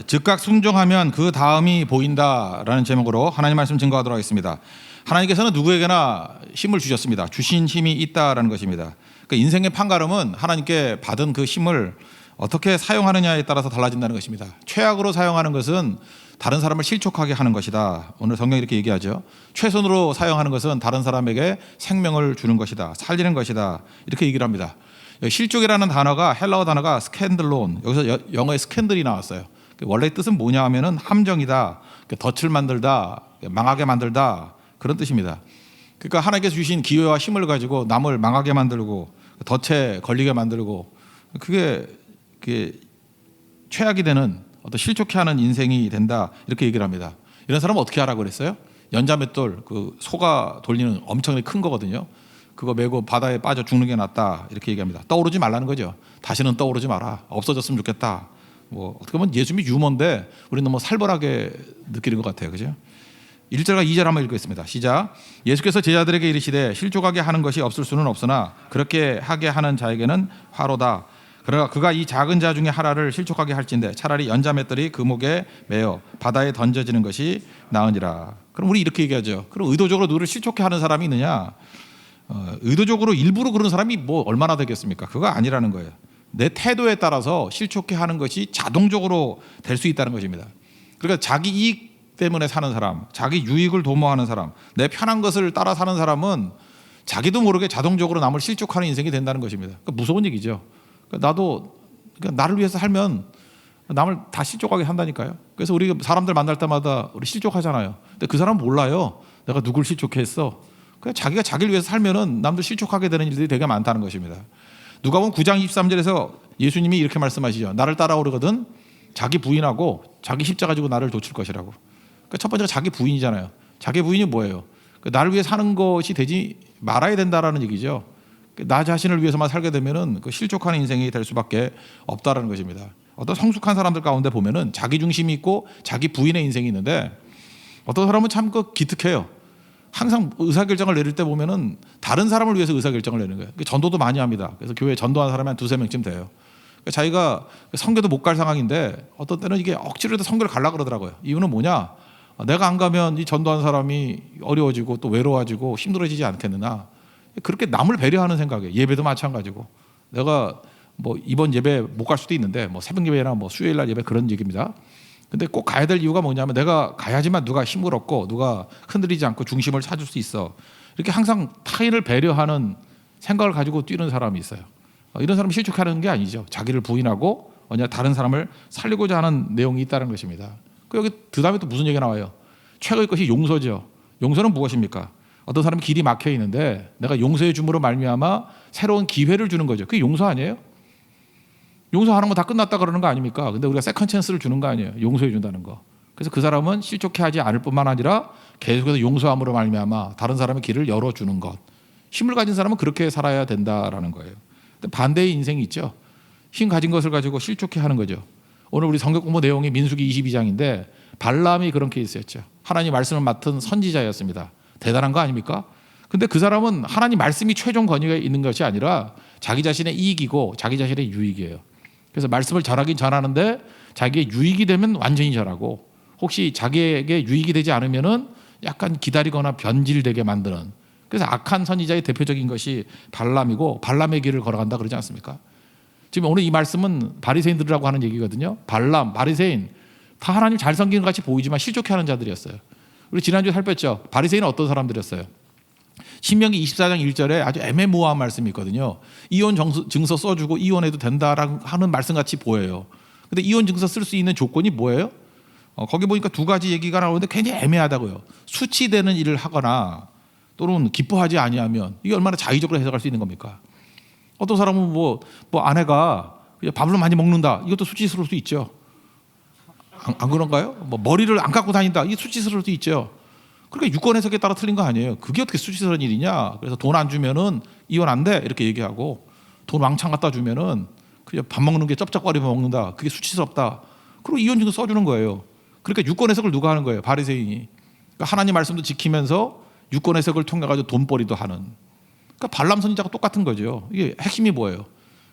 즉각 순종하면 그 다음이 보인다라는 제목으로 하나님 말씀 증거하도록 하겠습니다. 하나님께서는 누구에게나 힘을 주셨습니다. 주신 힘이 있다라는 것입니다. 그러니까 인생의 판가름은 하나님께 받은 그 힘을 어떻게 사용하느냐에 따라서 달라진다는 것입니다. 최악으로 사용하는 것은 다른 사람을 실족하게 하는 것이다. 오늘 성경이 이렇게 얘기하죠. 최선으로 사용하는 것은 다른 사람에게 생명을 주는 것이다. 살리는 것이다. 이렇게 얘기를 합니다. 실족이라는 단어가 헬라어 단어가 스캔들론, 여기서 영어의 스캔들이 나왔어요. 원래 뜻은 뭐냐 하면은 함정이다, 덫을 만들다, 망하게 만들다, 그런 뜻입니다. 그러니까 하나님께서 주신 기회와 힘을 가지고 남을 망하게 만들고 덫에 걸리게 만들고 그게 최악이 되는 어떤 실족해 하는 인생이 된다, 이렇게 얘기를 합니다. 이런 사람은 어떻게 하라고 그랬어요? 연자맷돌, 그 소가 돌리는 엄청나게 큰 거거든요. 그거 메고 바다에 빠져 죽는 게 낫다, 이렇게 얘기합니다. 떠오르지 말라는 거죠. 다시는 떠오르지 마라. 없어졌으면 좋겠다. 뭐 어떻게 보면 예수님이 유머인데 우리는 너무 살벌하게 느끼는 것 같아요. 그죠? 1절과 2절 한번 읽겠습니다. 시작. 예수께서 제자들에게 이르시되 실족하게 하는 것이 없을 수는 없으나 그렇게 하게 하는 자에게는 화로다. 그러나 그가 이 작은 자 중에 하나를 실족하게 할진대 차라리 연자맷돌이 그 목에 매어 바다에 던져지는 것이 나으니라. 그럼 우리 이렇게 얘기하죠. 그럼 의도적으로 누구를 실족해 하는 사람이 있느냐? 의도적으로 일부러 그런 사람이 뭐 얼마나 되겠습니까? 그거 아니라는 거예요. 내 태도에 따라서 실족해 하는 것이 자동적으로 될 수 있다는 것입니다. 그러니까 자기 이익 때문에 사는 사람, 자기 유익을 도모하는 사람, 내 편한 것을 따라 사는 사람은 자기도 모르게 자동적으로 남을 실족하는 인생이 된다는 것입니다. 그러니까 무서운 얘기죠. 나도 나를 위해서 살면 남을 다 실족하게 한다니까요. 그래서 우리 사람들 만날 때마다 우리 실족하잖아요. 근데 그 사람은 몰라요. 내가 누굴 실족해 했어. 그냥 자기가 자기를 위해서 살면은 남도 실족하게 되는 일들이 되게 많다는 것입니다. 누가복음 9장 23절에서 예수님이 이렇게 말씀하시죠. 나를 따라오려거든 자기 부인하고 자기 십자가 지고 나를 도출 것이라고. 그러니까 첫 번째가 자기 부인이잖아요. 자기 부인이 뭐예요? 나를 위해 사는 것이 되지 말아야 된다라는 얘기죠. 나 자신을 위해서만 살게 되면은 그 실족하는 인생이 될 수밖에 없다라는 것입니다. 어떤 성숙한 사람들 가운데 보면은 자기 중심이 있고 자기 부인의 인생이 있는데 어떤 사람은 참 기특해요. 항상 의사결정을 내릴 때 보면은 다른 사람을 위해서 의사결정을 내는 거예요. 전도도 많이 합니다. 그래서 교회에 전도하는 사람이 한 두세 명쯤 돼요. 자기가 성교도 못 갈 상황인데 어떤 때는 이게 억지로라도 성교를 가려고 그러더라고요. 이유는 뭐냐? 내가 안 가면 이 전도하는 사람이 어려워지고 또 외로워지고 힘들어지지 않겠느냐. 그렇게 남을 배려하는 생각이에요. 예배도 마찬가지고. 내가 뭐 이번 예배 못 갈 수도 있는데 뭐 새벽 예배나 뭐 수요일 날 예배 그런 얘기입니다. 근데 꼭 가야 될 이유가 뭐냐면 내가 가야지만 누가 힘을 얻고 누가 흔들리지 않고 중심을 찾을 수 있어. 이렇게 항상 타인을 배려하는 생각을 가지고 뛰는 사람이 있어요. 이런 사람이 실족하는 게 아니죠. 자기를 부인하고 다른 사람을 살리고자 하는 내용이 있다는 것입니다. 여기 그 다음에 또 무슨 얘기가 나와요? 최고의 것이 용서죠. 용서는 무엇입니까? 어떤 사람이 길이 막혀 있는데 내가 용서해 줌으로 말미암아 새로운 기회를 주는 거죠. 그게 용서 아니에요? 용서하는 거 다 끝났다 그러는 거 아닙니까? 근데 우리가 세컨 찬스를 주는 거 아니에요? 용서해 준다는 거. 그래서 그 사람은 실족해 하지 않을 뿐만 아니라 계속해서 용서함으로 말미암아 다른 사람의 길을 열어주는 것. 힘을 가진 사람은 그렇게 살아야 된다라는 거예요. 근데 반대의 인생이 있죠. 힘 가진 것을 가지고 실족해 하는 거죠. 오늘 우리 성경 공부 내용이 민수기 22장인데 발람이 그런 케이스였죠. 하나님 말씀을 맡은 선지자였습니다. 대단한 거 아닙니까? 근데 그 사람은 하나님 말씀이 최종 권위가 있는 것이 아니라 자기 자신의 이익이고 자기 자신의 유익이에요. 그래서 말씀을 전하긴 전하는데 자기의 유익이 되면 완전히 전하고 혹시 자기에게 유익이 되지 않으면은 약간 기다리거나 변질되게 만드는, 그래서 악한 선지자의 대표적인 것이 발람이고 발람의 길을 걸어간다 그러지 않습니까? 지금 오늘 이 말씀은 바리새인들이라고 하는 얘기거든요. 발람, 바리새인 다 하나님 잘 섬기는 것 같이 보이지만 실족해하는 자들이었어요. 우리 지난주에 살폈죠. 바리새인은 어떤 사람들이었어요? 신명기 24장 1절에 아주 애매모호한 말씀이 있거든요. 이혼 증서 써주고 이혼해도 된다라고 하는 말씀 같이 보여요. 근데 이혼 증서 쓸 수 있는 조건이 뭐예요? 거기 보니까 두 가지 얘기가 나오는데 굉장히 애매하다고요. 수치되는 일을 하거나 또는 기뻐하지 아니하면, 이게 얼마나 자의적으로 해석할 수 있는 겁니까? 어떤 사람은 뭐 아내가 밥을 많이 먹는다, 이것도 수치스러울 수 있죠. 안 그런가요? 뭐 머리를 안 깎고 다닌다, 이게 수치스러울 수 있죠. 그러니까 유권 해석에 따라 틀린 거 아니에요. 그게 어떻게 수치스러운 일이냐? 그래서 돈 안 주면은 이혼 안 돼 이렇게 얘기하고, 돈 왕창 갖다 주면은 그냥 밥 먹는 게 쩝쩝거리면 먹는다, 그게 수치스럽다. 그리고 이혼 증서 써주는 거예요. 그러니까 유권 해석을 누가 하는 거예요? 바리새인이. 그러니까 하나님 말씀도 지키면서 유권 해석을 통해 가지고 돈벌이도 하는. 그러니까 발람 선지자가 똑같은 거죠. 이게 핵심이 뭐예요?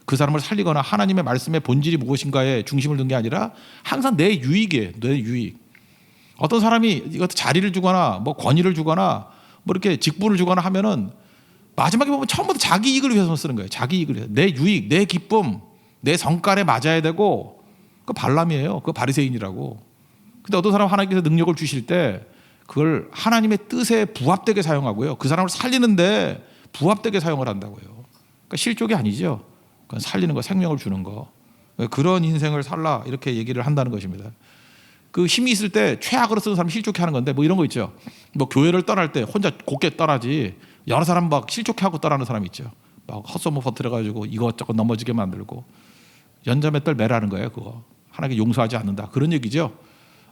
그 사람을 살리거나 하나님의 말씀의 본질이 무엇인가에 중심을 둔 게 아니라 항상 내 유익이에요. 내 유익. 어떤 사람이 이것도 자리를 주거나 뭐 권위를 주거나 뭐 이렇게 직분을 주거나 하면은 마지막에 보면 처음부터 자기 이익을 위해서 쓰는 거예요. 자기 이익을 위해서. 내 유익, 내 기쁨, 내 성깔에 맞아야 되고 그 발람이에요. 그 바리새인이라고. 근데 어떤 사람 하나님께서 능력을 주실 때 그걸 하나님의 뜻에 부합되게 사용하고요. 그 사람을 살리는데 부합되게 사용을 한다고요. 그러니까 실족이 아니죠. 그건 살리는 거, 생명을 주는 거. 그런 인생을 살라 이렇게 얘기를 한다는 것입니다. 그 힘이 있을 때 최악으로 쓰는 사람 실족해 하는 건데 뭐 이런 거 있죠. 뭐 교회를 떠날 때 혼자 곱게 떠나지 여러 사람 막 실족해 하고 떠나는 사람 있죠. 막 헛소문 퍼뜨려가지고 이것저것 넘어지게 만들고 연자맷돌 매라는 거예요. 그거 하나님께 용서하지 않는다 그런 얘기죠.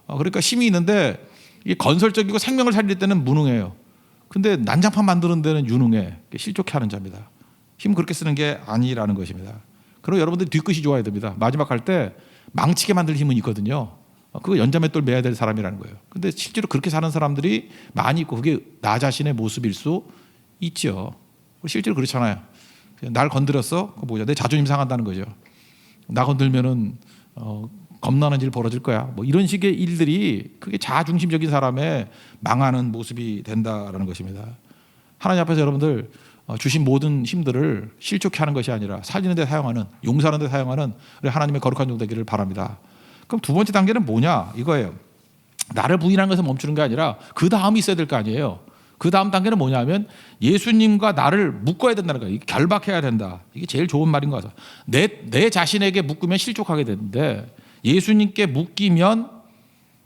그러니까 힘이 있는데 이게 건설적이고 생명을 살릴 때는 무능해요. 근데 난장판 만드는 데는 유능해. 실족해 하는 자입니다. 힘 그렇게 쓰는 게 아니라는 것입니다. 그리고 여러분들이 뒤끝이 좋아야 됩니다. 마지막 할 때 망치게 만들 힘은 있거든요. 그거 연자맷돌 매야 될 사람이라는 거예요. 근데 실제로 그렇게 사는 사람들이 많이 있고 그게 나 자신의 모습일 수 있죠. 실제로 그렇잖아요. 날 건드렸어? 그거 뭐죠? 내 자존심 상한다는 거죠. 나 건들면은 겁나는 일 벌어질 거야. 뭐 이런 식의 일들이 그게 자아중심적인 사람의 망하는 모습이 된다라는 것입니다. 하나님 앞에서 여러분들 주신 모든 힘들을 실족해 하는 것이 아니라 살리는 데 사용하는, 용서하는 데 사용하는 우리 하나님의 거룩한 종 되기를 바랍니다. 그럼 두 번째 단계는 뭐냐? 이거예요. 나를 부인하는 것에 멈추는 게 아니라 그 다음이 있어야 될 거 아니에요. 그 다음 단계는 뭐냐면 예수님과 나를 묶어야 된다는 거예요. 결박해야 된다. 이게 제일 좋은 말인 것 같아요. 내 자신에게 묶으면 실족하게 되는데 예수님께 묶이면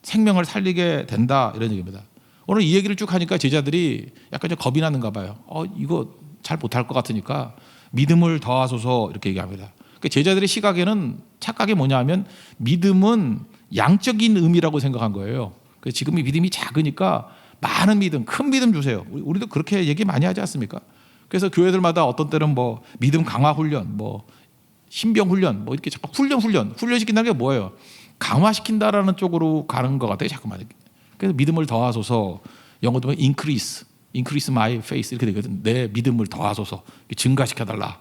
생명을 살리게 된다 이런 얘기입니다. 오늘 이 얘기를 쭉 하니까 제자들이 약간 좀 겁이 나는가 봐요. 이거 잘 못할 것 같으니까 믿음을 더하소서 이렇게 얘기합니다. 제자들의 시각에는 착각이 뭐냐면 믿음은 양적인 의미라고 생각한 거예요. 지금 이 믿음이 작으니까 많은 믿음, 큰 믿음 주세요. 우리도 그렇게 얘기 많이 하지 않습니까? 그래서 교회들마다 어떤 때는 뭐 믿음 강화 훈련, 뭐 신병 훈련, 뭐 이렇게 자꾸 훈련시킨다는 게 뭐예요? 강화시킨다라는 쪽으로 가는 것 같아요. 자꾸만. 그래서 믿음을 더하소서. 영어도 보면 increase my faith 이렇게 되거든. 내 믿음을 더하소서. 증가시켜달라.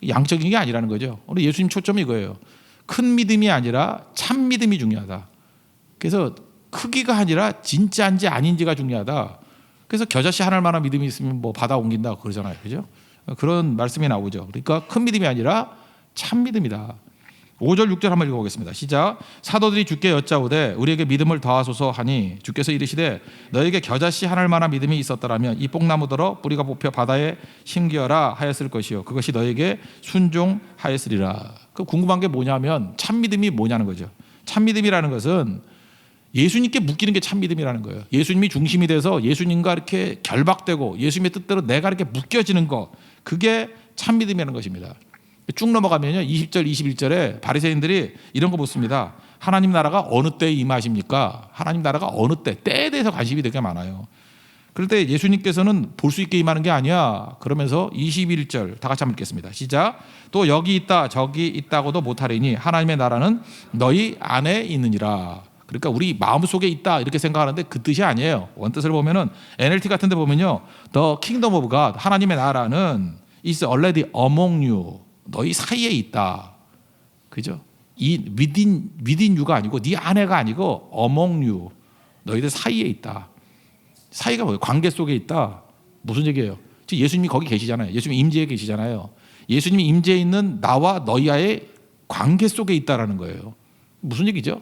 양적인 게 아니라는 거죠. 오늘 예수님 초점이 이거예요. 큰 믿음이 아니라 참 믿음이 중요하다. 그래서 크기가 아니라 진짜인지 아닌지가 중요하다. 그래서 겨자씨 하나를 만한 믿음이 있으면 뭐 바다 옮긴다 그러잖아요. 그죠? 그런 말씀이 나오죠. 그러니까 큰 믿음이 아니라 참 믿음이다. 5절 6절 한번 읽어보겠습니다. 시작. 사도들이 주께 여짜오되 우리에게 믿음을 더하소서 하니 주께서 이르시되 너에게 겨자씨 하나를 만한 믿음이 있었더라면 이 뽕나무더러 뿌리가 뽑혀 바다에 심기어라 하였을 것이요 그것이 너에게 순종하였으리라. 그 궁금한 게 뭐냐면 참 믿음이 뭐냐는 거죠. 참 믿음이라는 것은 예수님께 묶이는 게 참 믿음이라는 거예요. 예수님이 중심이 돼서 예수님과 이렇게 결박되고 예수님의 뜻대로 내가 이렇게 묶여지는 거, 그게 참 믿음이라는 것입니다. 쭉 넘어가면요 20절 21절에 바리새인들이 이런 거 묻습니다. 하나님 나라가 어느 때에 임하십니까? 하나님 나라가 어느 때에 대해서 관심이 되게 많아요. 그럴 때 예수님께서는 볼 수 있게 임하는 게 아니야. 그러면서 21절 다 같이 한번 읽겠습니다. 시작. 또 여기 있다 저기 있다고도 못하리니 하나님의 나라는 너희 안에 있느니라. 그러니까 우리 마음속에 있다 이렇게 생각하는데 그 뜻이 아니에요. 원뜻을 보면은 NLT 같은 데 보면요 The kingdom of God, 하나님의 나라는 is already among you, 너희 사이에 있다. 그죠? 이 within you가 아니고 네 안에가 아니고 among you, 너희들 사이에 있다. 사이가 뭐예요? 관계 속에 있다. 무슨 얘기예요? 지금 예수님이 거기 계시잖아요. 예수님이 임재에 계시잖아요. 예수님이 임재에 있는 나와 너희와의 관계 속에 있다라는 거예요. 무슨 얘기죠?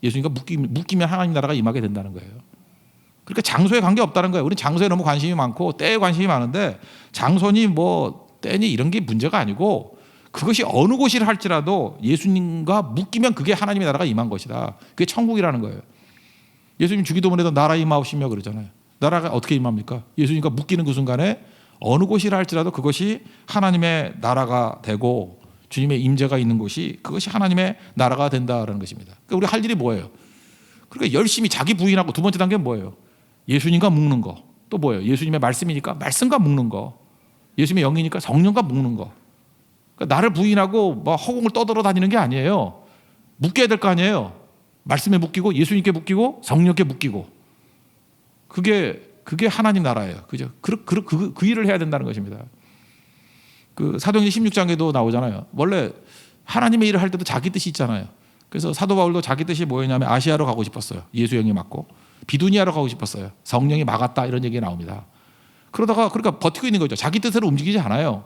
예수님과 묶이면 하나님 나라가 임하게 된다는 거예요. 그러니까 장소에 관계 없다는 거예요. 우리는 장소에 너무 관심이 많고 때에 관심이 많은데 장소니 뭐 때니 이런 게 문제가 아니고 그것이 어느 곳이라 할지라도 예수님과 묶이면 그게 하나님의 나라가 임한 것이다. 그게 천국이라는 거예요. 예수님 주기도문에도 나라 임하옵시며 그러잖아요. 나라가 어떻게 임합니까? 예수님과 묶이는 그 순간에 어느 곳이라 할지라도 그것이 하나님의 나라가 되고 주님의 임재가 있는 곳이 그것이 하나님의 나라가 된다라는 것입니다. 그러니까 우리 할 일이 뭐예요? 그러니까 열심히 자기 부인하고 두 번째 단계는 뭐예요? 예수님과 묶는 거. 또 뭐예요? 예수님의 말씀이니까 말씀과 묶는 거. 예수님의 영이니까 성령과 묶는 거. 그러니까 나를 부인하고 뭐 허공을 떠돌아 다니는 게 아니에요. 묶여야 될 거 아니에요. 말씀에 묶이고 예수님께 묶이고 성령께 묶이고. 그게 하나님 나라예요. 그죠? 그 일을 해야 된다는 것입니다. 그 사도행전 16장에도 나오잖아요. 원래 하나님의 일을 할 때도 자기 뜻이 있잖아요. 그래서 사도 바울도 자기 뜻이 뭐였냐면 아시아로 가고 싶었어요. 예수 영이 맞고 비두니아로 가고 싶었어요. 성령이 막았다 이런 얘기가 나옵니다. 그러다가 그러니까 버티고 있는 거죠. 자기 뜻으로 움직이지 않아요.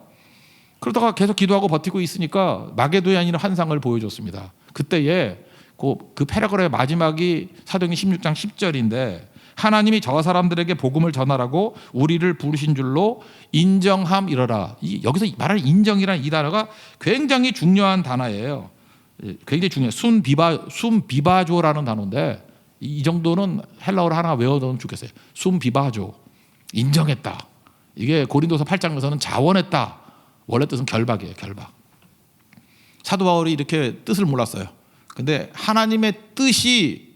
그러다가 계속 기도하고 버티고 있으니까 마게도냐인은 환상을 보여줬습니다. 그때에 그 패러그라프의 마지막이 사도행전 16장 10절인데 하나님이 저 사람들에게 복음을 전하라고 우리를 부르신 줄로 인정함 이러라. 여기서 말하는 인정이라는 이 단어가 굉장히 중요한 단어예요. 굉장히 중요해요. 순비바조라는 단어인데 이 정도는 헬라어로 하나 외워두면 좋겠어요. 순비바조. 인정했다. 이게 고린도서 8장에서는 자원했다. 원래 뜻은 결박이에요. 결박. 사도 바울이 이렇게 뜻을 몰랐어요. 근데 하나님의 뜻이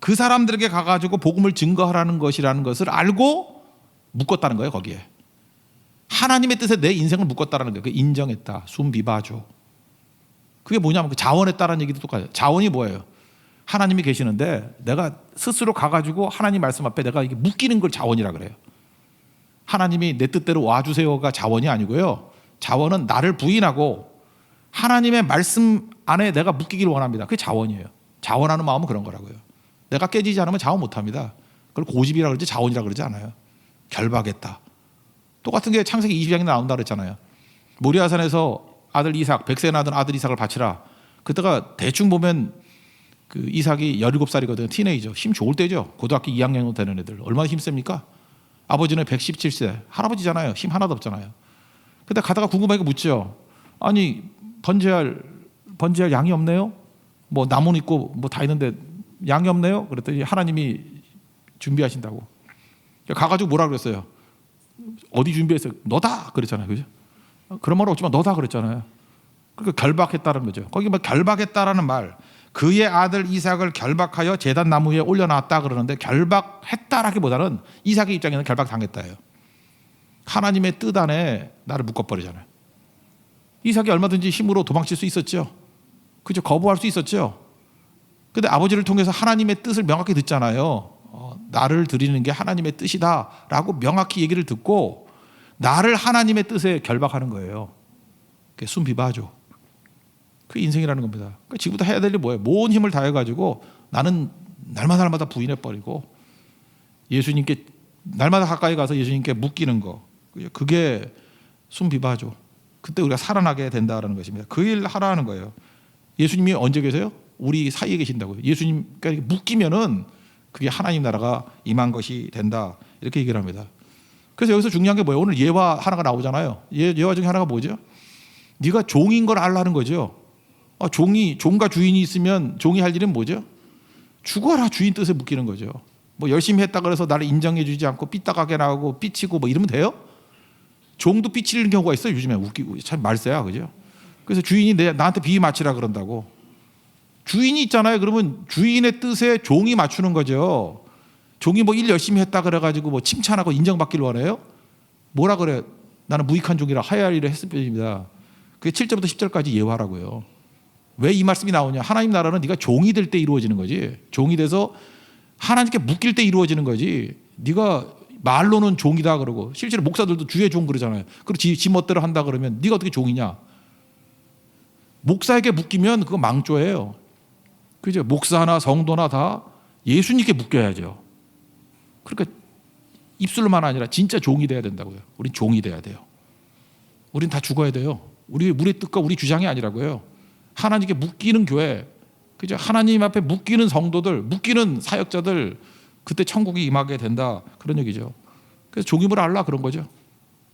그 사람들에게 가가지고 복음을 증거하라는 것이라는 것을 알고 묶었다는 거예요. 거기에 하나님의 뜻에 내 인생을 묶었다는 거예요. 그 인정했다. 순비바조. 그게 뭐냐면 그 자원했다라는 얘기도 똑같아요. 자원이 뭐예요? 하나님이 계시는데 내가 스스로 가가지고 하나님 말씀 앞에 내가 이게 묶이는 걸 자원이라 그래요. 하나님이 내 뜻대로 와주세요가 자원이 아니고요. 자원은 나를 부인하고 하나님의 말씀 안에 내가 묶이기를 원합니다. 그게 자원이에요. 자원하는 마음은 그런 거라고요. 내가 깨지지 않으면 자원 못합니다. 그걸 고집이라 그러지 자원이라 그러지 않아요. 결박했다. 똑같은 게 창세기 20장에 나온다 그랬잖아요. 모리아산에서 아들 이삭, 100세 낳은 아들 이삭을 바치라. 그때가 대충 보면 그 이삭이 17살이거든요. 티네이저. 힘 좋을 때죠. 고등학교 2학년 정도 되는 애들. 얼마나 힘셉니까? 아버지는 117세. 할아버지잖아요. 힘 하나도 없잖아요. 근데 가다가 궁금하게 묻죠. 아니 번제할 양이 없네요? 뭐 나무는 있고 뭐 다 있는데 양이 없네요? 그랬더니 하나님이 준비하신다고. 가가지고 뭐라 그랬어요? 어디 준비했어요? 너다 그랬잖아요. 그죠? 그런 말 없지만 너다 그랬잖아요. 그러니까 결박했다는 거죠. 거기 뭐 결박했다라는 말, 그의 아들 이삭을 결박하여 제단 나무 위에 올려놨다 그러는데 결박했다라기보다는 이삭의 입장에는 결박당했다예요. 하나님의 뜻 안에 나를 묶어버리잖아요. 이삭이 얼마든지 힘으로 도망칠 수 있었죠. 그죠? 거부할 수 있었죠. 근데 아버지를 통해서 하나님의 뜻을 명확히 듣잖아요. 나를 드리는 게 하나님의 뜻이다라고 명확히 얘기를 듣고 나를 하나님의 뜻에 결박하는 거예요. 그게 순비바죠. 그게 인생이라는 겁니다. 그러니까 지금부터 해야 될 일이 뭐예요? 모든 힘을 다해가지고 나는 날마다 부인해버리고 예수님께 날마다 가까이 가서 예수님께 묶이는 거. 그게 순비바죠. 그때 우리가 살아나게 된다는 것입니다. 그 일 하라는 거예요. 예수님이 언제 계세요? 우리 사이에 계신다고요. 예수님께 묶이면은 그게 하나님 나라가 임한 것이 된다. 이렇게 얘기를 합니다. 그래서 여기서 중요한 게 뭐예요? 오늘 예화 하나가 나오잖아요. 예화 중에 하나가 뭐죠? 네가 종인 걸 알라는 거죠. 종과 주인이 있으면 종이 할 일은 뭐죠? 죽어라 주인 뜻에 묶이는 거죠. 뭐 열심히 했다 그래서 나를 인정해 주지 않고 삐딱하게 나오고 삐치고 뭐 이러면 돼요? 종도 삐치는 경우가 있어요. 요즘에 웃기고 참 말세야, 그죠? 그래서 주인이 나한테 비위 맞추라 그런다고. 주인이 있잖아요. 그러면 주인의 뜻에 종이 맞추는 거죠. 종이 뭐 일 열심히 했다 그래가지고 뭐 칭찬하고 인정받기를 원해요? 뭐라 그래? 나는 무익한 종이라 하야 할 일을 했을 뿐입니다. 그게 7절부터 10절까지 예화라고요. 왜 이 말씀이 나오냐? 하나님 나라는 네가 종이 될 때 이루어지는 거지. 종이 돼서 하나님께 묶일 때 이루어지는 거지. 네가 말로는 종이다 그러고 실제로 목사들도 주의 종 그러잖아요. 그리고 지 멋대로 한다 그러면 네가 어떻게 종이냐? 목사에게 묶이면 그거 망조예요. 그죠? 목사나 성도나 다 예수님께 묶여야죠. 그러니까 입술로만 아니라 진짜 종이 돼야 된다고요. 우린 종이 돼야 돼요. 우린 다 죽어야 돼요. 우리의 뜻과 우리 주장이 아니라고요. 하나님께 묶이는 교회, 그죠? 하나님 앞에 묶이는 성도들, 묶이는 사역자들, 그때 천국이 임하게 된다. 그런 얘기죠. 그래서 종임을 알라 그런 거죠.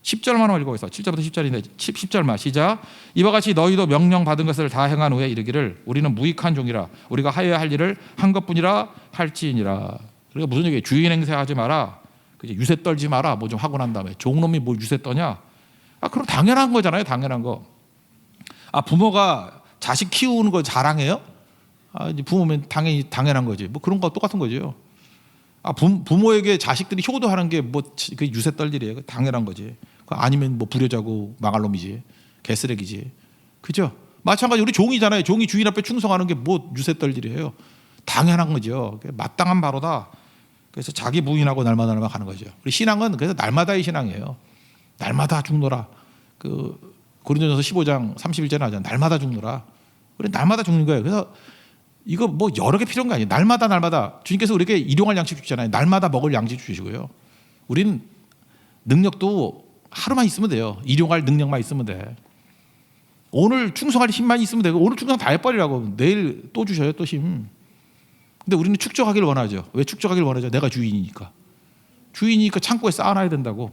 10절만 읽어보세요. 7절부터 10절인데 10절만 시작. 이와 같이 너희도 명령 받은 것을 다 행한 후에 이르기를 우리는 무익한 종이라 우리가 하여야 할 일을 한 것뿐이라 할지니라. 그러니까 무슨 얘기예요? 주인 행세하지 마라. 그죠? 유세 떨지 마라. 뭐 좀 하고 난 다음에 종놈이 뭘 유세 떠냐? 그럼 당연한 거잖아요. 당연한 거. 부모가 자식 키우는 거 자랑해요? 이제 부모면 당연히 당연한 거지. 뭐 그런 거 똑같은 거죠. 부모에게 자식들이 효도하는 게 뭐 그 유세 떨 일이에요. 당연한 거지. 아니면 뭐 불효자고 망할 놈이지. 개쓰레기지. 그죠? 마찬가지 우리 종이잖아요. 종이 주인 앞에 충성하는 게 뭐 유세 떨 일이에요. 당연한 거죠. 마땅한 바로다. 그래서 자기 부인하고 날마다 가는 거죠. 우리 신앙은 그래서 날마다의 신앙이에요. 날마다 죽노라. 고린도전서 15장 31절에 하잖아요. 날마다 죽느라. 우리 날마다 죽는 거예요. 그래서 이거 뭐 여러 개 필요한 거 아니에요. 날마다 주님께서 우리에게 일용할 양식 주시잖아요. 날마다 먹을 양식 주시고요. 우리는 능력도 하루만 있으면 돼요. 일용할 능력만 있으면 돼. 오늘 충성할 힘만 있으면 되고 오늘 충성 다 해버리라고. 내일 또 주셔요. 또 힘. 근데 우리는 축적하기를 원하죠. 왜 축적하기를 원하죠? 내가 주인이니까. 주인이니까 창고에 쌓아놔야 된다고.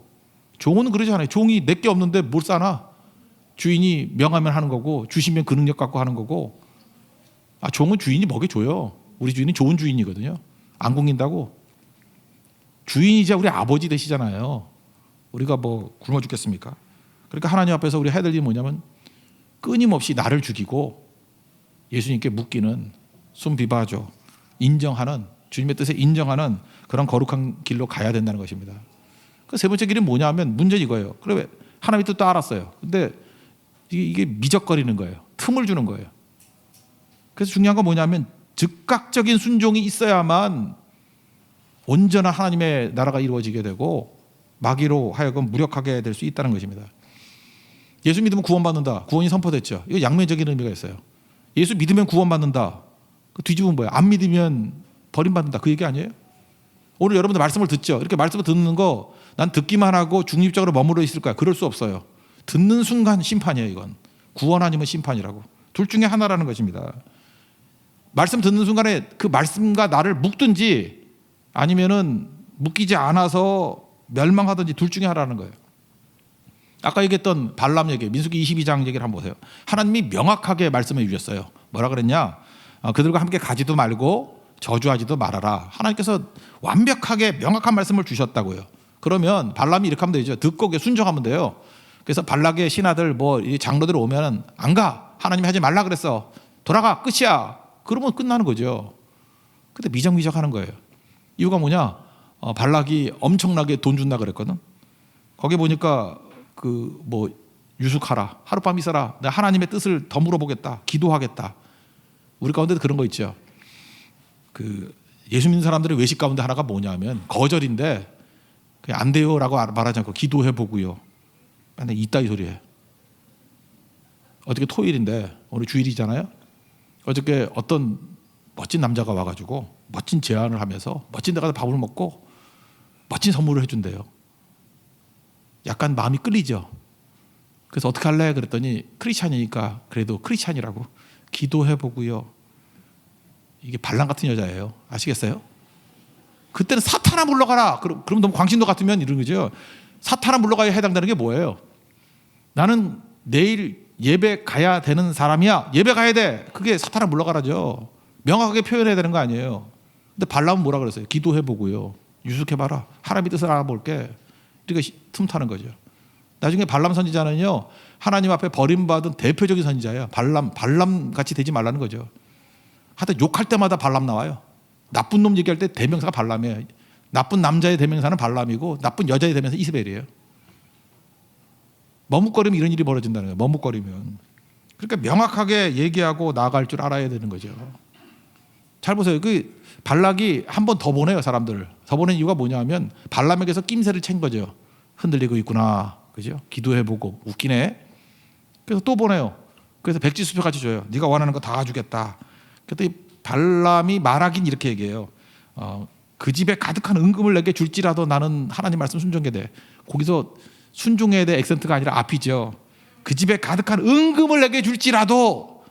종은 그러지 않아요. 종이 내게 없는데 뭘 쌓아놔? 주인이 명하면 하는 거고 주시면 그 능력 갖고 하는 거고. 종은 주인이 먹여줘요. 우리 주인은 좋은 주인이거든요. 안 굶긴다고. 주인이자 우리 아버지 되시잖아요. 우리가 뭐 굶어 죽겠습니까? 그러니까 하나님 앞에서 우리 해야 될 일이 뭐냐면 끊임없이 나를 죽이고 예수님께 묻기는 숨비바죠. 인정하는, 주님의 뜻에 인정하는 그런 거룩한 길로 가야 된다는 것입니다. 그 세 번째 길은 뭐냐 하면 문제는 이거예요. 그래 하나님의 뜻도 알았어요. 근데 이게 미적거리는 거예요. 틈을 주는 거예요. 그래서 중요한 건 뭐냐면 즉각적인 순종이 있어야만 온전한 하나님의 나라가 이루어지게 되고 마귀로 하여금 무력하게 될 수 있다는 것입니다. 예수 믿으면 구원받는다. 구원이 선포됐죠. 이거 양면적인 의미가 있어요. 예수 믿으면 구원받는다. 그 뒤집으면 뭐예요? 안 믿으면 버림받는다. 그 얘기 아니에요? 오늘 여러분들 말씀을 듣죠. 이렇게 말씀을 듣는 거 난 듣기만 하고 중립적으로 머물러 있을 거야. 그럴 수 없어요. 듣는 순간 심판이에요. 이건 구원 아니면 심판이라고. 둘 중에 하나라는 것입니다. 말씀 듣는 순간에 그 말씀과 나를 묶든지 아니면은 묶이지 않아서 멸망하든지 둘 중에 하나라는 거예요. 아까 얘기했던 발람 얘기, 민수기 22장 얘기를 한번 보세요. 하나님이 명확하게 말씀해 주셨어요. 뭐라 그랬냐? 그들과 함께 가지도 말고 저주하지도 말아라. 하나님께서 완벽하게 명확한 말씀을 주셨다고요. 그러면 발람이 이렇게 하면 되죠. 듣고 순종하면 돼요. 그래서 발락의 신하들 장로들 오면 안 가. 하나님이 하지 말라 그랬어. 돌아가. 끝이야. 그러면 끝나는 거죠. 근데 미적미적 하는 거예요. 이유가 뭐냐? 발락이 엄청나게 돈 준다 그랬거든. 거기 보니까 유숙하라. 하룻밤 있어라. 내가 하나님의 뜻을 더 물어보겠다. 기도하겠다. 우리 가운데도 그런 거 있죠. 예수 믿는 사람들의 외식 가운데 하나가 뭐냐면 거절인데 그냥 안 돼요라고 말하지 않고 기도해 보고요. 맨날 이따위 소리해. 어저께 토요일인데 오늘 주일이잖아요. 어저께 어떤 멋진 남자가 와가지고 멋진 제안을 하면서 멋진 데 가서 밥을 먹고 멋진 선물을 해준대요. 약간 마음이 끌리죠. 그래서 어떻게 할래? 그랬더니 크리스찬이니까 그래도 크리스찬이라고 기도해 보고요. 이게 발람 같은 여자예요. 아시겠어요? 그때는 사탄아 물러가라. 그럼 너무 광신도 같으면 이런 거죠. 사탄아 물러가야 해당되는 게 뭐예요? 나는 내일 예배 가야 되는 사람이야. 예배 가야 돼. 그게 사탄아 물러가라죠. 명확하게 표현해야 되는 거 아니에요. 근데 발람은 뭐라 그랬어요? 기도해 보고요. 유숙해봐라. 하나님의 뜻을 알아볼게. 이렇게 틈타는 거죠. 나중에 발람 선지자는요, 하나님 앞에 버림받은 대표적인 선지자예요. 발람 같이 되지 말라는 거죠. 하여튼 욕할 때마다 발람 나와요. 나쁜 놈 얘기할 때 대명사가 발람이에요. 나쁜 남자의 대명사는 발람이고 나쁜 여자의 대명사 이스벨이에요. 머뭇거리면 이런 일이 벌어진다는 거예요. 머뭇거리면. 그러니까 명확하게 얘기하고 나아갈 줄 알아야 되는 거죠. 잘 보세요. 발락이 한 번 더 보내요. 사람들을. 더 보낸 이유가 뭐냐면 발람에게서 낌새를 챈 거죠. 흔들리고 있구나. 그죠? 기도해보고 웃기네. 그래서 또 보내요. 그래서 백지수표 같이 줘요. 네가 원하는 거 다 주겠다. 그랬더니 발람이 말하긴 이렇게 얘기해요. 그 집에 가득한 은금을 내게 줄지라도 나는 하나님 말씀 순종해야 돼. 거기서 순종해야 돼 액센트가 아니라 앞이죠. 그 집에 가득한 은금을 내게 줄지라도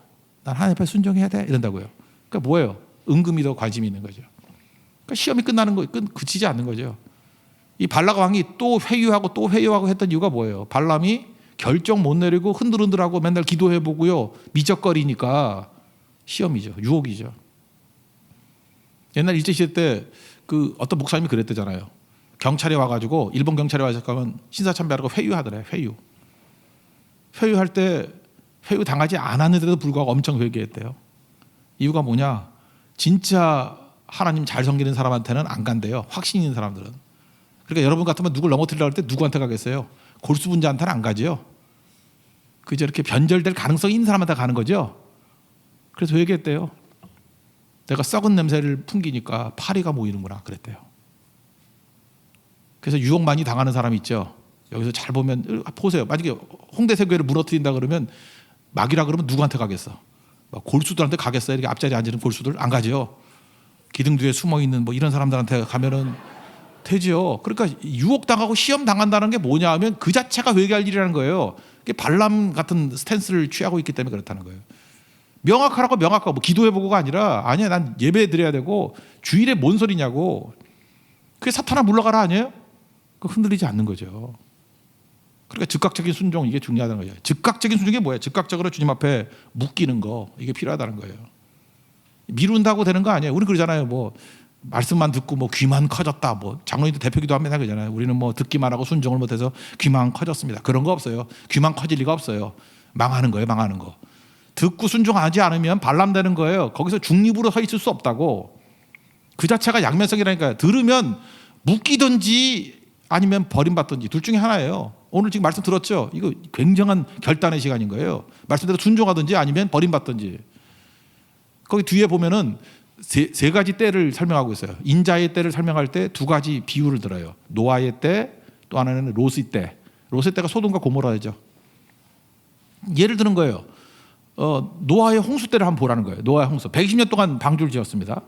난 하나님 앞에 순종해야 돼. 이런다고요. 그러니까 뭐예요? 은금이 더 관심이 있는 거죠. 그러니까 시험이 끝나는 거 그치지 않는 거죠. 이 발락 왕이 또 회유하고 했던 이유가 뭐예요? 발람이 결정 못 내리고 흔들흔들하고 맨날 기도해 보고요. 미적거리니까 시험이죠. 유혹이죠. 옛날 일제시대 때 어떤 목사님이 그랬대잖아요. 경찰이 와가지고 일본 경찰이 와서 가면 신사참배하라고 회유하더래. 회유할 때 회유 당하지 않았는데도 불구하고 엄청 회개했대요. 이유가 뭐냐? 진짜 하나님 잘 섬기는 사람한테는 안 간대요. 확신 있는 사람들은. 그러니까 여러분 같으면 누굴 넘어뜨리려고 할 때 누구한테 가겠어요? 골수분자한테는 안 가죠. 그저 이렇게 변절될 가능성이 있는 사람한테 가는 거죠. 그래서 회개했대요. 내가 썩은 냄새를 풍기니까 파리가 모이는구나 그랬대요. 그래서 유혹 많이 당하는 사람 있죠. 여기서 잘 보면 보세요. 만약에 홍대세교회를 무너뜨린다 그러면 막이라 그러면 누구한테 가겠어? 골수들한테 가겠어요? 이렇게 앞자리에 앉는 골수들 안 가죠. 기둥 뒤에 숨어 있는 뭐 이런 사람들한테 가면은 되지요. 그러니까 유혹당하고 시험 당한다는 게 뭐냐 하면 그 자체가 회개할 일이라는 거예요. 그게 발람 같은 스탠스를 취하고 있기 때문에 그렇다는 거예요. 명확하라고 명확하고 뭐 기도해보고가 아니라 아니야 난 예배 드려야 되고 주일에 뭔 소리냐고. 그게 사탄아 물러가라 아니에요? 그 흔들리지 않는 거죠. 그러니까 즉각적인 순종 이게 중요하다는 거예요. 즉각적인 순종이 뭐예요? 즉각적으로 주님 앞에 묶이는 거 이게 필요하다는 거예요. 미룬다고 되는 거 아니에요. 우리 그러잖아요. 뭐 말씀만 듣고 뭐 귀만 커졌다. 뭐 장로님도 대표기도 합니다 그러잖아요. 우리는 뭐 듣기만 하고 순종을 못해서 귀만 커졌습니다. 그런 거 없어요. 귀만 커질 리가 없어요. 망하는 거예요. 망하는 거. 듣고 순종하지 않으면 반람되는 거예요. 거기서 중립으로 서 있을 수 없다고. 그 자체가 양면성이라니까요. 들으면 묶이든지 아니면 버림받든지 둘 중에 하나예요. 오늘 지금 말씀 들었죠? 이거 굉장한 결단의 시간인 거예요. 말씀대로 순종하든지 아니면 버림받든지. 거기 뒤에 보면은 세 가지 때를 설명하고 있어요. 인자의 때를 설명할 때 두 가지 비유를 들어요. 노아의 때, 또 하나는 롯의 때. 롯의 때가 소돔과 고모라죠. 예를 드는 거예요. 노아의 홍수 때를 한번 보라는 거예요. 노아의 홍수. 120년 동안 방주를 지었습니다.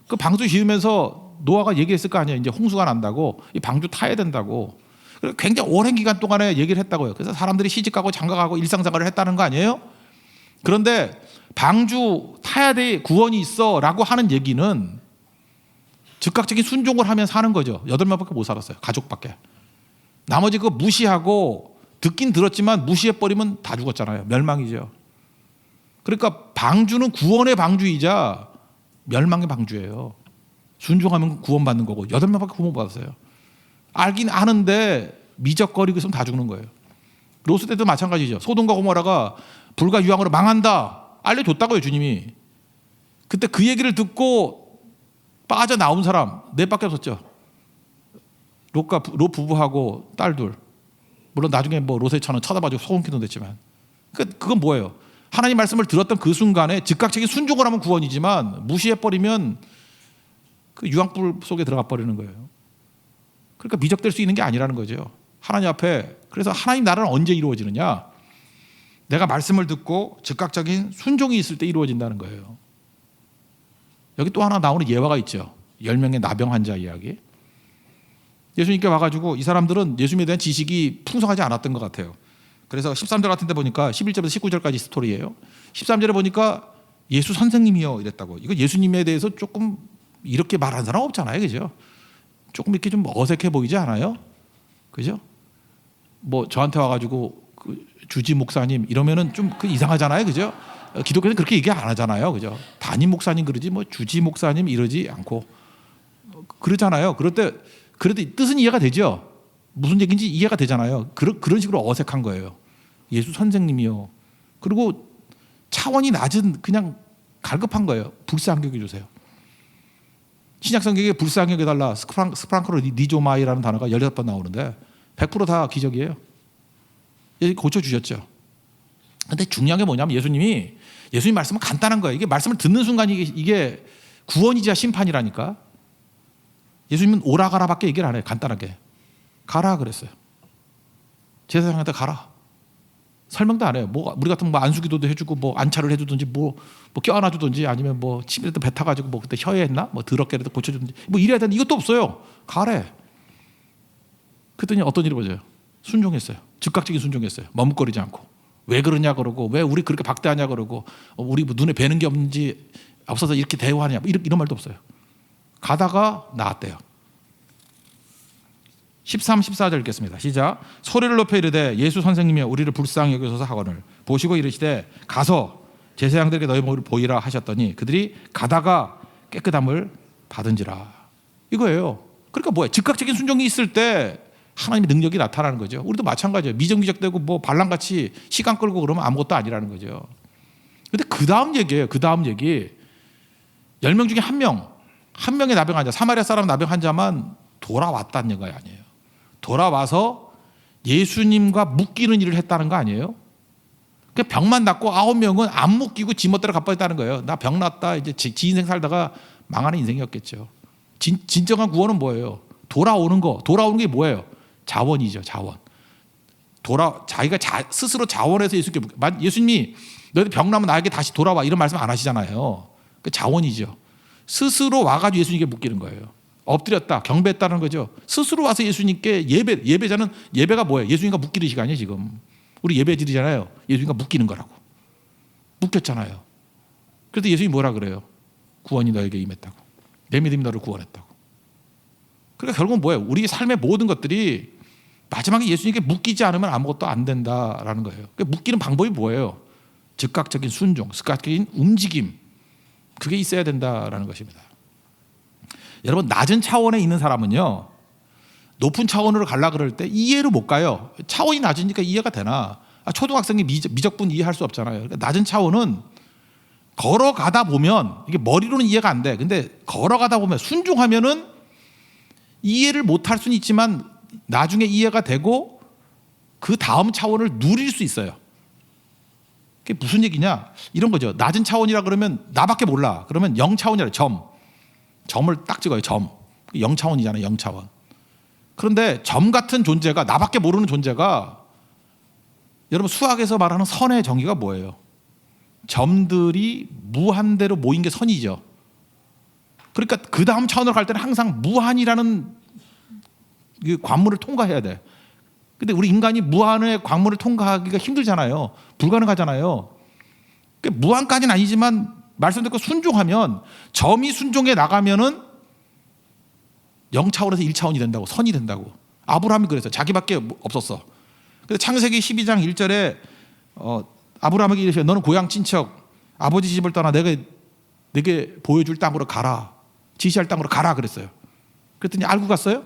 그 방주 지으면서 노아가 얘기했을 거 아니에요. 이제 홍수가 난다고, 이 방주 타야 된다고. 굉장히 오랜 기간 동안에 얘기를 했다고요. 그래서 사람들이 시집가고 장가가고 일상생활을 했다는 거 아니에요? 그런데 방주 타야 돼 구원이 있어라고 하는 얘기는 즉각적인 순종을 하면 사는 거죠. 8명밖에 못 살았어요. 가족밖에. 나머지 그거 무시하고 듣긴 들었지만 무시해버리면 다 죽었잖아요. 멸망이죠. 그러니까 방주는 구원의 방주이자 멸망의 방주예요. 순종하면 구원받는 거고 8명밖에 구원 못 받았어요. 알긴 아는데 미적거리고 있으면 다 죽는 거예요. 롯의 때도 마찬가지죠. 소돔과 고모라가 불과 유황으로 망한다 알려줬다고요. 주님이. 그때 그 얘기를 듣고 빠져나온 사람 넷밖에 없었죠. 롯 부부하고 딸 둘. 물론 나중에 뭐 롯의 처는 쳐다봐주고 소금기도 됐지만 그건 뭐예요? 하나님 말씀을 들었던 그 순간에 즉각적인 순종을 하면 구원이지만 무시해버리면 그 유황불 속에 들어가 버리는 거예요. 그러니까 미적될 수 있는 게 아니라는 거죠. 하나님 앞에. 그래서 하나님 나라는 언제 이루어지느냐? 내가 말씀을 듣고 즉각적인 순종이 있을 때 이루어진다는 거예요. 여기 또 하나 나오는 예화가 있죠. 10명의 나병 환자 이야기. 예수님께 와가지고 이 사람들은 예수님에 대한 지식이 풍성하지 않았던 것 같아요. 그래서 13절 같은 데 보니까 11절부터 19절까지 스토리예요. 13절에 보니까 예수 선생님이요 이랬다고. 이거 예수님에 대해서 조금 이렇게 말하는 사람 없잖아요. 그죠? 조금 이렇게 좀 어색해 보이지 않아요? 그죠? 뭐 저한테 와가지고 그 주지 목사님 이러면은 좀 그 이상하잖아요. 그죠? 기독교는 그렇게 얘기 안 하잖아요. 그죠? 담임 목사님 그러지 뭐 주지 목사님 이러지 않고 그러잖아요. 그럴 때 그래도 뜻은 이해가 되죠. 무슨 얘기인지 이해가 되잖아요. 그런 식으로 어색한 거예요. 예수 선생님이요. 그리고 차원이 낮은 그냥 갈급한 거예요. 불쌍하게 여겨주세요. 신약 성경에 불쌍하게 여겨달라 스프랑크로 니조마이라는 단어가 16번 나오는데 100% 다 기적이에요. 고쳐주셨죠. 근데 중요한 게 뭐냐면 예수님 말씀은 간단한 거예요. 이게 말씀을 듣는 순간 이게 구원이자 심판이라니까. 예수님은 오라 가라밖에 얘기를 안 해요. 간단하게. 가라 그랬어요. 제사장한테 가라. 설명도 안 해요. 뭐 우리 같은 뭐 안수기도도 해주고 뭐 안차를 해주든지 뭐 껴안아주든지 아니면 뭐 침이라도 뱉어가지고 뭐 그때 혀에 했나 뭐 더럽게라도 고쳐주든지 뭐 이래야 되는데 이것도 없어요. 가래. 그랬더니 어떤 일이 벌어져요? 순종했어요. 즉각적인 순종했어요. 머뭇거리지 않고. 왜 그러냐 그러고 왜 우리 그렇게 박대하냐 그러고 우리 뭐 눈에 뵈는 게 없는지 없어서 이렇게 대우하냐 이런 말도 없어요. 가다가 나았대요. 13, 14절 읽겠습니다. 시작. 소리를 높여 이르되 예수 선생님이여 우리를 불쌍히 여기소서 하거늘 보시고 이르시되 가서 제사장들에게 너희 몸을 보이라 하셨더니 그들이 가다가 깨끗함을 받은지라. 이거예요. 그러니까 뭐예요? 즉각적인 순종이 있을 때 하나님의 능력이 나타나는 거죠. 우리도 마찬가지예요. 미적미적되고 뭐 발랑같이 시간 끌고 그러면 아무것도 아니라는 거죠. 근데 그 다음 얘기예요. 그 다음 얘기. 10명 중에 한 명의 나병 환자, 사마리아 사람 나병 환자만 돌아왔다는 얘기가 아니에요. 돌아와서 예수님과 묶이는 일을 했다는 거 아니에요? 그 병만 낫고 9명은 안 묶이고 지멋대로 가버렸다는 거예요. 나 병 났다. 이제 지 인생 살다가 망하는 인생이었겠죠. 진정한 구원은 뭐예요? 돌아오는 거. 돌아오는 게 뭐예요? 자원이죠. 자원. 자기가 스스로 자원해서 예수님이 너희들 병 나면 나에게 다시 돌아와 이런 말씀 안 하시잖아요. 그 자원이죠. 스스로 와가지고 예수님께 묶이는 거예요. 엎드렸다, 경배했다는 거죠. 스스로 와서 예수님께 예배자는 예배가 뭐예요? 예수님과 묶이는 시간이에요. 지금 우리 예배 드리잖아요. 예수님과 묶이는 거라고. 묶였잖아요. 그래서 예수님이 뭐라 그래요? 구원이 너에게 임했다고. 내 믿음이 너를 구원했다고. 그러니까 결국은 뭐예요? 우리 삶의 모든 것들이 마지막에 예수님께 묶이지 않으면 아무것도 안 된다라는 거예요. 그러니까 묶이는 방법이 뭐예요? 즉각적인 순종, 즉각적인 움직임, 그게 있어야 된다라는 것입니다. 여러분, 낮은 차원에 있는 사람은요, 높은 차원으로 가려고 그럴 때 이해를 못 가요. 차원이 낮으니까 이해가 되나? 초등학생이 미적분 이해할 수 없잖아요. 그러니까 낮은 차원은 걸어가다 보면, 이게 머리로는 이해가 안 돼. 근데 걸어가다 보면 순종하면은 이해를 못할 수는 있지만 나중에 이해가 되고 그 다음 차원을 누릴 수 있어요. 그게 무슨 얘기냐? 이런 거죠. 낮은 차원이라 그러면 나밖에 몰라. 그러면 0차원이라 점을 딱 찍어요. 점. 0차원이잖아요. 0차원. 그런데 점 같은 존재가, 나밖에 모르는 존재가, 여러분 수학에서 말하는 선의 정의가 뭐예요? 점들이 무한대로 모인 게 선이죠. 그러니까 그 다음 차원으로 갈 때는 항상 무한이라는 관문을 통과해야 돼. 근데 우리 인간이 무한의 관문을 통과하기가 힘들잖아요. 불가능하잖아요. 그러니까 무한까지는 아니지만 말씀 듣고 순종하면, 점이 순종해 나가면은 0차원에서 1차원이 된다고, 선이 된다고. 아브라함이 그랬어요. 자기밖에 없었어. 그래서 창세기 12장 1절에 아브라함에게 이르시되 너는 고향 친척 아버지 집을 떠나 내게 보여줄 땅으로 가라. 지시할 땅으로 가라 그랬어요. 그랬더니 알고 갔어요?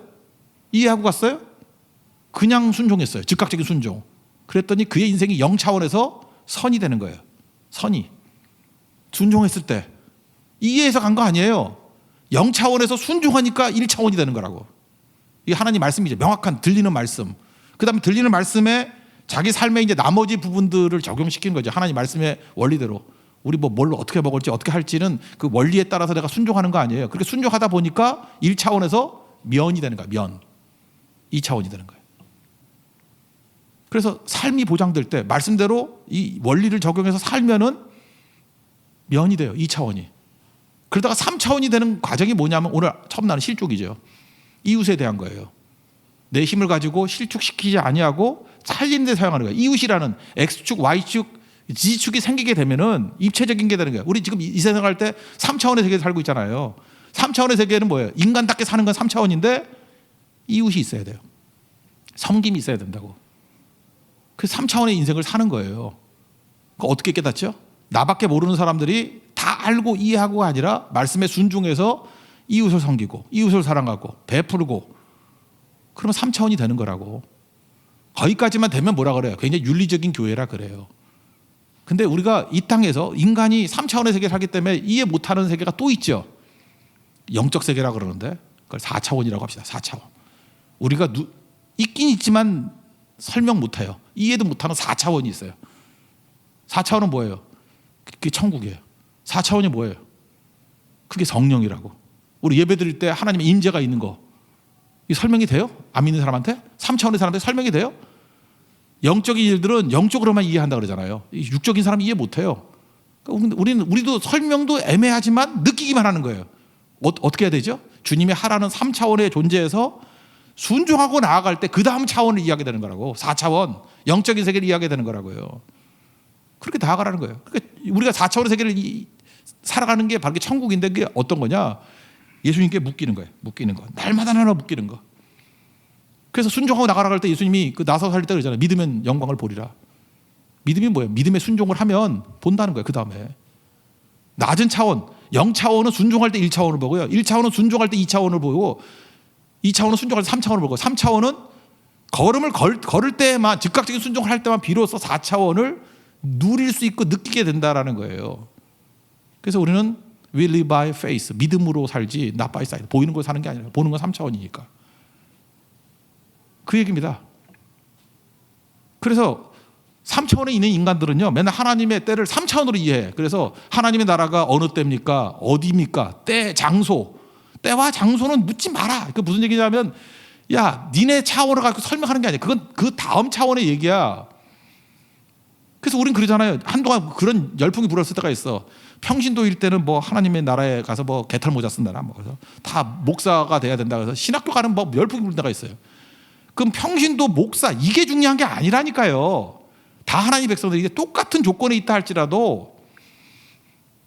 이해하고 갔어요? 그냥 순종했어요. 즉각적인 순종. 그랬더니 그의 인생이 0차원에서 선이 되는 거예요. 선이. 순종했을 때. 이해해서 간 거 아니에요. 0차원에서 순종하니까 1차원이 되는 거라고. 이게 하나님 말씀이죠. 명확한 들리는 말씀. 그 다음에 들리는 말씀에 자기 삶의 이제 나머지 부분들을 적용시키는 거죠. 하나님 말씀의 원리대로. 우리 뭘 어떻게 먹을지 어떻게 할지는 그 원리에 따라서 내가 순종하는 거 아니에요. 그렇게 순종하다 보니까 1차원에서 면이 되는 거야. 면. 2차원이 되는 거예요. 그래서 삶이 보장될 때 말씀대로 이 원리를 적용해서 살면은 면이 돼요. 2차원이. 그러다가 3차원이 되는 과정이 뭐냐면 오늘 처음 나는 실족이죠. 이웃에 대한 거예요. 내 힘을 가지고 실축시키지 아니하고 살리는 데 사용하는 거예요. 이웃이라는 X축, Y축, Z축이 생기게 되면은 입체적인 게 되는 거예요. 우리 지금 이 세상 할 때 3차원의 세계에 살고 있잖아요. 3차원의 세계는 뭐예요? 인간답게 사는 건 3차원인데 이웃이 있어야 돼요. 섬김이 있어야 된다고. 그 3차원의 인생을 사는 거예요. 그거 어떻게 깨닫죠? 나밖에 모르는 사람들이 다 알고 이해하고가 아니라 말씀에 순종해서 이웃을 섬기고 이웃을 사랑하고 베풀고, 그러면 3차원이 되는 거라고. 거기까지만 되면 뭐라 그래요? 굉장히 윤리적인 교회라 그래요. 근데 우리가 이 땅에서 인간이 3차원의 세계를 살기 때문에 이해 못하는 세계가 또 있죠. 영적 세계라 그러는데 그걸 4차원이라고 합시다. 4차원. 우리가 있긴 있지만 설명 못해요. 이해도 못하는 4차원이 있어요. 4차원은 뭐예요? 그게 천국이에요. 4차원이 뭐예요? 그게 성령이라고. 우리 예배 드릴 때 하나님의 임재가 있는 거, 이 설명이 돼요? 안 믿는 사람한테? 3차원의 사람한테 설명이 돼요? 영적인 일들은 영적으로만 이해한다 그러잖아요. 육적인 사람은 이해 못해요. 그러니까 우리도 설명도 애매하지만 느끼기만 하는 거예요. 어떻게 해야 되죠? 주님이 하라는 3차원의 존재에서 순종하고 나아갈 때 그 다음 차원을 이해하게 되는 거라고. 4차원 영적인 세계를 이해하게 되는 거라고요. 그렇게 나아가라는 거예요. 그러니까 우리가 4차원의 세계를 살아가는 게 바로 천국인데, 그게 어떤 거냐? 예수님께 묶이는 거예요. 묶이는 거. 날마다 하나 묶이는 거. 그래서 순종하고 나가라 할 때 예수님이 나서 살 때 그러잖아요. 믿으면 영광을 보리라. 믿음이 뭐예요? 믿음의 순종을 하면 본다는 거예요. 그 다음에 낮은 차원, 0차원은 순종할 때 1차원을 보고요. 1차원은 순종할 때 2차원을 보고, 2차원은 순종할 때 3차원을 보고, 3차원은 걸음을 걸을 때만, 즉각적인 순종을 할 때만 비로소 4차원을 누릴 수 있고 느끼게 된다라는 거예요. 그래서 우리는 we live by faith, 믿음으로 살지 not by sight, 보이는 걸 사는 게 아니라 보는 건 3차원이니까. 그 얘기입니다. 그래서 3차원에 있는 인간들은요, 맨날 하나님의 때를 3차원으로 이해해. 그래서 하나님의 나라가 어느 때입니까? 어디입니까? 때, 장소. 때와 장소는 묻지 마라. 그 무슨 얘기냐면 야, 니네 차원을 갖고 설명하는 게 아니야. 그건 그 다음 차원의 얘기야. 그래서 우린 그러잖아요. 한동안 그런 열풍이 불었을 때가 있어. 평신도일 때는 뭐 하나님의 나라에 가서 뭐 개털 모자 쓴다나 뭐 그래서 다 목사가 돼야 된다 그래서 신학교 가는 뭐 열풍이 부는 데가 있어요. 그럼 평신도 목사 이게 중요한 게 아니라니까요. 다 하나님 백성들이 이게 똑같은 조건에 있다 할지라도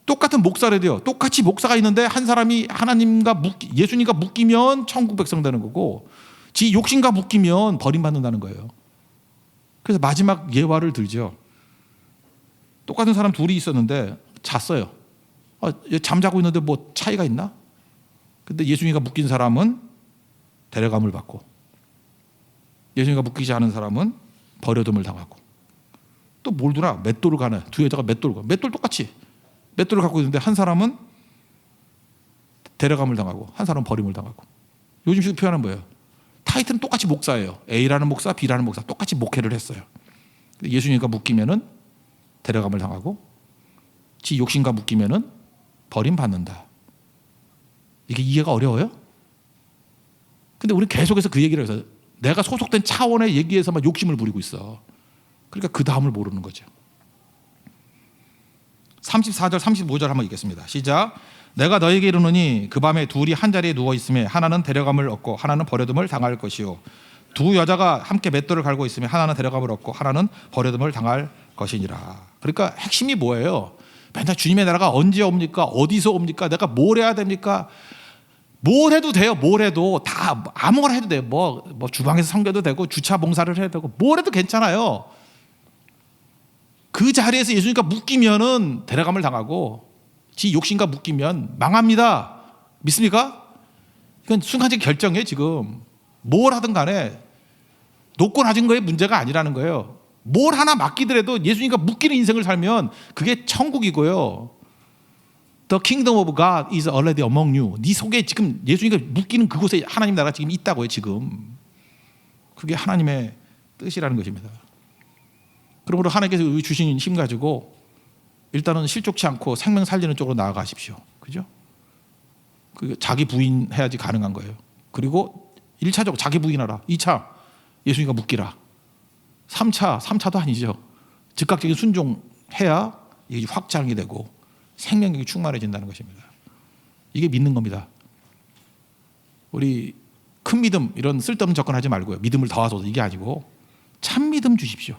똑같은 목사래도요. 똑같이 목사가 있는데 한 사람이 하나님과 예수님과 묶이면 천국 백성 되는 거고 지 욕심과 묶이면 버림받는다는 거예요. 그래서 마지막 예화를 들죠. 똑같은 사람 둘이 있었는데 잤어요. 잠자고 있는데 뭐 차이가 있나? 근데 예수님과 묶인 사람은 데려감을 받고 예수님과 묶이지 않은 사람은 버려둠을 당하고 또 몰두나 맷돌을 가네. 두 여자가 맷돌 똑같이 맷돌을 갖고 있는데 한 사람은 데려감을 당하고 한 사람은 버림을 당하고 요즘식 표현은 뭐예요? 타이틀은 똑같이 목사예요. A라는 목사, B라는 목사 똑같이 목회를 했어요. 예수님과 묶이면은 데려감을 당하고 지 욕심과 묶이면은 버림받는다. 이게 이해가 어려워요? 근데 우리 계속해서 그 얘기를 해서 내가 소속된 차원의 얘기에서만 욕심을 부리고 있어. 그러니까 그 다음을 모르는 거죠. 34절 35절 한번 읽겠습니다. 시작. 내가 너에게 이르노니 그 밤에 둘이 한 자리에 누워 있으며 하나는 데려감을 얻고 하나는 버려둠을 당할 것이요 두 여자가 함께 맷돌을 갈고 있으며 하나는 데려감을 얻고 하나는 버려둠을 당할 것이니라. 그러니까 핵심이 뭐예요? 맨날 주님의 나라가 언제 옵니까? 어디서 옵니까? 내가 뭘 해야 됩니까? 뭘 해도 돼요. 뭘 해도 다 아무거나 해도 돼요. 뭐 주방에서 섬겨도 되고 주차 봉사를 해도 되고 뭘 해도 괜찮아요. 그 자리에서 예수님과 묶이면은 데려감을 당하고 지 욕심과 묶이면 망합니다. 믿습니까? 이건 순간적 결정이에요. 지금 뭘 하든 간에 높고 낮은 거에 문제가 아니라는 거예요. 뭘 하나 맡기더라도 예수님과 묶이는 인생을 살면 그게 천국이고요. The kingdom of God is already among you. 네 속에 지금 예수님과 묶이는 그곳에 하나님 나라가 지금 있다고요. 지금 그게 하나님의 뜻이라는 것입니다. 그러므로 하나님께서 주신 힘 가지고 일단은 실족치 않고 생명 살리는 쪽으로 나아가십시오. 그죠? 자기 부인해야지 가능한 거예요. 그리고 1차적으로 자기 부인하라. 2차 예수님과 묶이라. 3차도 아니죠. 즉각적인 순종해야 이게 확장이 되고 생명력이 충만해진다는 것입니다. 이게 믿는 겁니다. 우리 큰 믿음 이런 쓸데없는 접근하지 말고요. 믿음을 더하소서 이게 아니고 참 믿음 주십시오.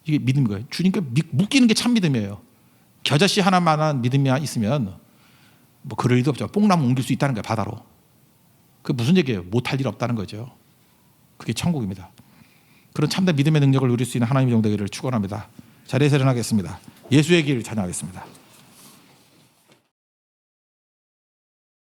이게 믿음인 거예요. 주님께 묶이는 게 참 믿음이에요. 겨자씨 하나만한 믿음이 있으면 뭐 그럴 일도 없죠. 뽕나무 옮길 수 있다는 거예요. 바다로. 그 무슨 얘기예요? 못할 일 없다는 거죠. 그게 천국입니다. 그런 참된 믿음의 능력을 누릴 수 있는 하나님의 종 되기를 축원합니다. 자리에서 일어나겠습니다. 예수의 길 찬양하겠습니다.